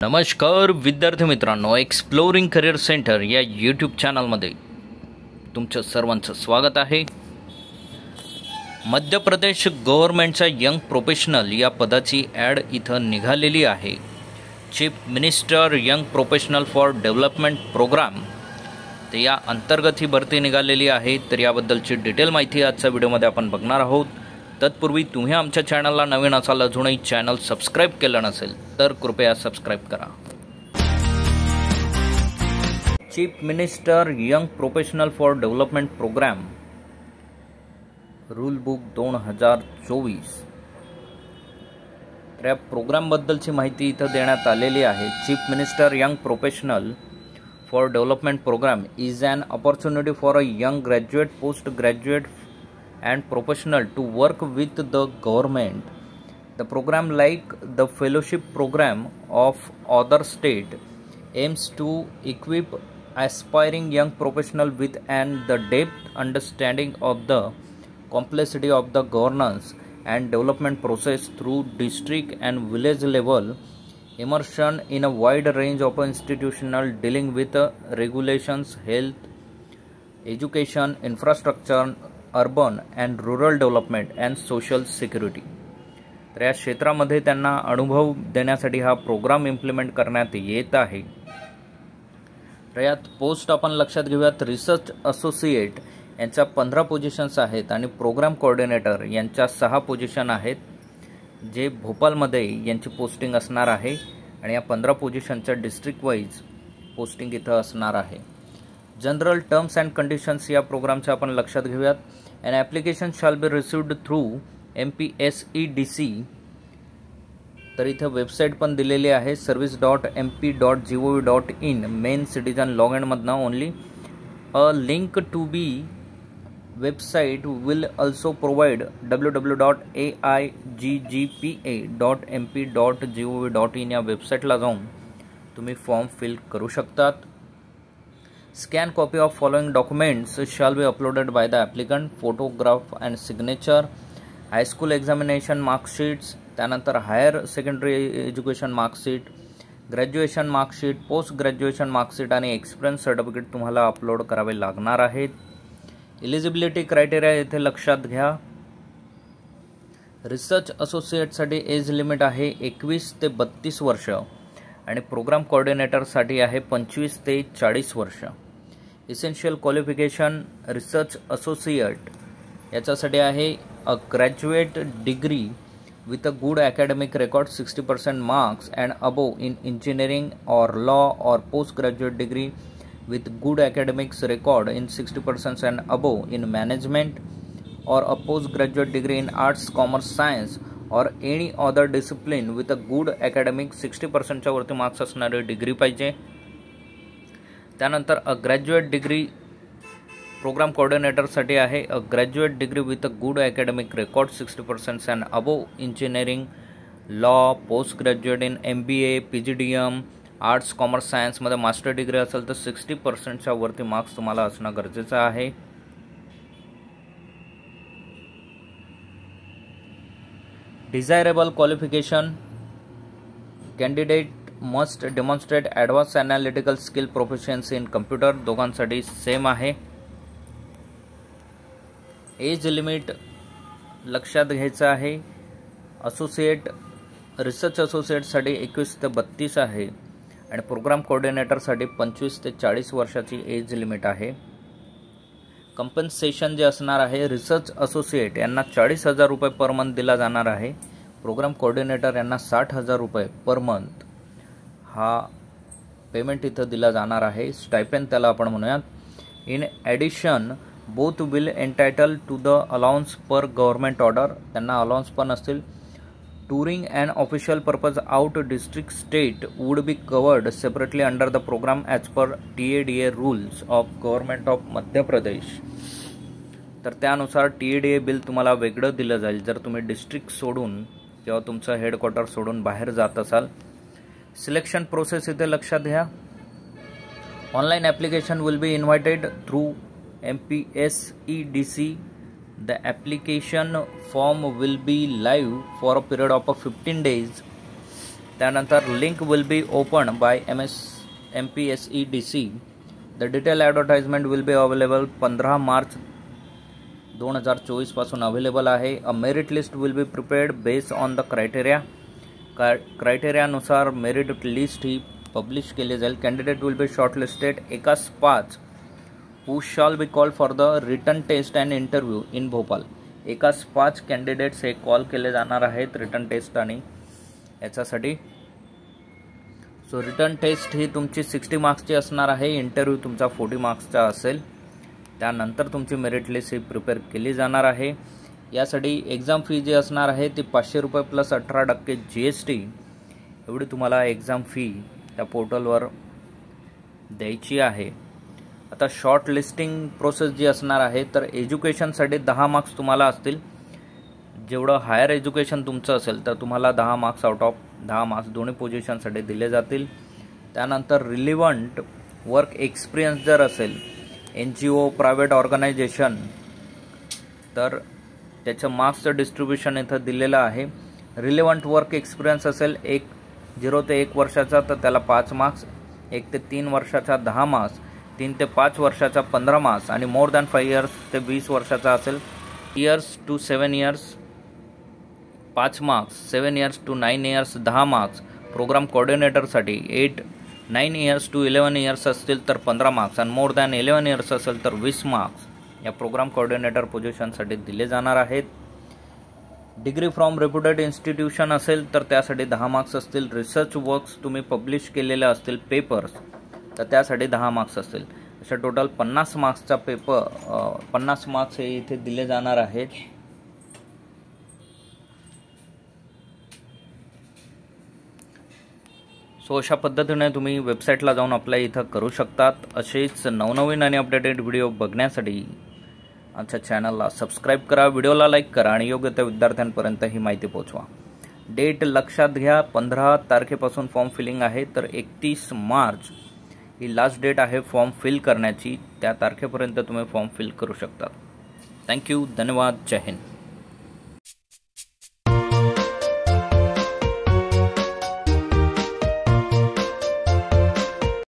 नमस्कार विद्यार्थी मित्रांनो, एक्सप्लोरिंग करिअर सेंटर या यूट्यूब चॅनलमध्ये तुमचं सर्वांचं स्वागत आहे. मध्य प्रदेश गव्हर्नमेंटच्या यंग प्रोफेशनल या पदाची ॲड इथं निघालेली आहे. Chief minister young professional for development programme, ते या अंतर्गत ही भरती निघालेली आहे. तर याबद्दलची डिटेल माहिती आजच्या व्हिडिओमध्ये आपण बघणार आहोत. तत्पूर्वी तुम्ही आमच्या चॅनलला नवीन असाल, अजूनही चॅनल सबस्क्राईब केलं नसेल तर कृपया सबस्क्राईब करा. Chief minister young professional for development programme rule book 2024. तर या प्रोग्रामबद्दलची माहिती इथं देण्यात आलेली आहे. Chief minister young professional for development programme is an opportunity for a young graduate, post graduate and professional to work with the government. The program, like the fellowship program of other state, aims to equip aspiring young professional with the depth understanding of the complexity of the governance and development process through district and village level immersion in a wide range of institutional dealing with regulations, health, education, infrastructure, urban and rural development and social security. तर या क्षेत्रामध्ये त्यांना अनुभव देण्यासाठी हा programme implement करण्यात येत आहे. तर यात पोस्ट आपण लक्षात घेऊयात. रिसर्च असोसिएट यांच्या 15 पोझिशन्स आहेत आणि प्रोग्राम कोऑर्डिनेटर यांच्या 6 पोझिशन आहेत, जे भोपाळमध्ये यांची पोस्टिंग असणार आहे. आणि या 15 पोझिशनच्या डिस्ट्रिक्ट वाईज पोस्टिंग इथं असणार आहे. जनरल टर्म्स अँड कंडिशन्स या प्रोग्रामच्या आपण लक्षात घेऊयात. An application shall be received through MPSEDC. तर इथं वेबसाईट पण दिलेली आहे, service.mp.gov.in. Main citizen log in मधनं only. A link to be website will also provide www.aiggpa.mp.gov.in या वेबसाईटला जाऊन तुम्ही फॉर्म फिल करू शकतात. Scan copy of following documents shall be uploaded by the applicant: photograph and signature, high school examination mark sheets, त्यानंतर higher secondary education marksheet, graduation marksheet, post graduation marksheet आणि experience certificate तुम्हाला upload करावे लागणार आहेत. Eligibility criteria येथे लक्षात घ्या. Research असोसिएटसाठी age limit आहे 21 ते 32 वर्ष आणि प्रोग्राम कोऑर्डिनेटरसाठी आहे 25 ते 40 वर्ष. इसेन्शियल क्वालिफिकेशन रिसर्च असोसिएट याच्यासाठी आहे a graduate degree with a good academic record 60% marks and above in engineering or law, or post graduate degree with good academics record in 60% and above in management, or a post graduate degree in arts, commerce, science और any other discipline with a good academic 60%च्या वरती marks असणारी degree पाहिजे. त्यानंतर a graduate degree program कोऑर्डिनेटरसाठी आहे a graduate degree with a good academic record 60% and above engineering, law, post graduate in MBA, PGDM, arts, commerce, सायन्समध्ये master degree असेल तर 60%च्या वरती मार्क्स तुम्हाला असणं गरजेचं आहे. Desirable qualification: candidate must demonstrate advanced analytical skill, proficiency in computer. दोघांसाठी same आहे. एज लिमिट लक्षात घ्यायचं आहे. असोसिएट रिसर्च असोसिएटसाठी 21 ते 32 आहे आणि प्रोग्राम कोऑर्डिनेटरसाठी 25 ते 40 वर्षाची एज लिमिट आहे. कंपन्सेशन जे असणार आहे, रिसर्च असोसिएट यांना 40,000 रुपये पर मंथ दिला जाणार आहे. प्रोग्राम कोऑर्डिनेटर यांना 60,000 रुपये पर मंथ हा पेमेंट इथं दिला जाणार आहे. स्टायपेंड त्याला आपण म्हणूयात. In addition both will entitle to the allowance per government order. त्यांना अलाउन्स पण असतील. Touring and official purpose out district state would be covered separately under the programme as per TADA rules of government of Madhya Pradesh. तर त्यानुसार TADA bill तुम्हाला वेगळं दिलं जाईल जर तुम्ही डिस्ट्रिक्ट सोडून किंवा तुमचं हेडक्वार्टर सोडून बाहेर जात असाल. सिलेक्शन प्रोसेस इथे लक्षात घ्या. Online application will be invited through MPSEDC. The application form will be live for a period of 15 days त्यानंतर link will be open by MPSEDC. The detail advertisement will be available 15 March 2024 पासून available आहे. A merit list will be prepared based on the क्रायटेरियानुसार merit list ही publish केली जाईल. Candidate will be shortlisted एकास 5 who shall be call for the return test and interview in Bhopal. एकास 5 candidates हे call केले जाणार आहेत रिटर्न टेस्ट आणि याच्यासाठी. सो रिटर्न टेस्ट ही तुमची 60 मार्क्सची असणार आहे. इंटरव्ह्यू तुमचा 40 मार्क्सचा असेल. त्यानंतर तुमची मेरिट लिस्ट ही प्रिपेअर केली जाणार आहे. यासाठी एक्झाम फी जी असणार आहे ती 500 रुपये प्लस 18% GST एवढी तुम्हाला एक्झाम फी त्या पोर्टलवर द्यायची आहे. आता शॉर्ट लिस्टिंग प्रोसेस जी असणार आहे तर एज्युकेशनसाठी 10 मार्क्स तुम्हाला असतील. जेवढं हायर एज्युकेशन तुमचं असेल तर तुम्हाला 10 मार्क्स आउट ऑफ 10 मार्क्स दोन्ही पोझिशनसाठी दिले जातील. त्यानंतर रिलिव्हंट वर्क एक्सपिरियन्स जर असेल NGO प्रायव्हेट ऑर्गनायझेशन तर त्याचं मार्क्सचं डिस्ट्रीब्युशन इथं दिलेलं आहे. रिलेव्हंट वर्क एक्सपिरियन्स असेल 0 ते 1 वर्षाचा तर त्याला 5 मार्क्स, 1 ते 3 वर्षाचा 10 मार्क्स, 3 ते 5 वर्षाचा 15 मार्क्स आणि मोर दॅन 5 इयर्स ते 20 वर्षाचा असेल years to 7 years 5 marks, 7 years to 9 years 10 marks. Program कोऑर्डिनेटरसाठी 9 इयर्स टू 11 इयर्स असतील तर 15 मार्क्स आणि मोर दॅन 11 इयर्स असेल तर 20 मार्क्स या प्रोग्राम कोऑर्डिनेटर पोझिशनसाठी दिले जाणार आहेत. डिग्री फ्रॉम रेप्युटेड इन्स्टिट्यूशन असेल तर त्यासाठी 10 मार्क्स असतील. रिसर्च वर्क्स तुम्ही पब्लिश केलेले असतील पेपर्स तर त्यासाठी 10 मार्क्स असतील. अशा टोटल 50 मार्क्सचा 50 मार्क्स हे इथे दिले जाणार आहेत. सो अशा पद्धतीने तुम्ही वेबसाईटला जाऊन अप्लाय इथं करू शकतात. असेच नवनवीन आणि अपडेटेड व्हिडिओ बघण्यासाठी आमच्या चॅनलला सबस्क्राईब करा, व्हिडिओला लाईक करा आणि योग्य त्या विद्यार्थ्यांपर्यंत ही माहिती पोहोचवा. डेट लक्षात घ्या, 15 तारखेपासून फॉर्म फिलिंग आहे तर 31 मार्च ही लास्ट डेट आहे फॉर्म फिल करण्याची. त्या तारखेपर्यंत तुम्ही फॉर्म फिल करू शकता. थँक्यू, धन्यवाद, जय हिंद.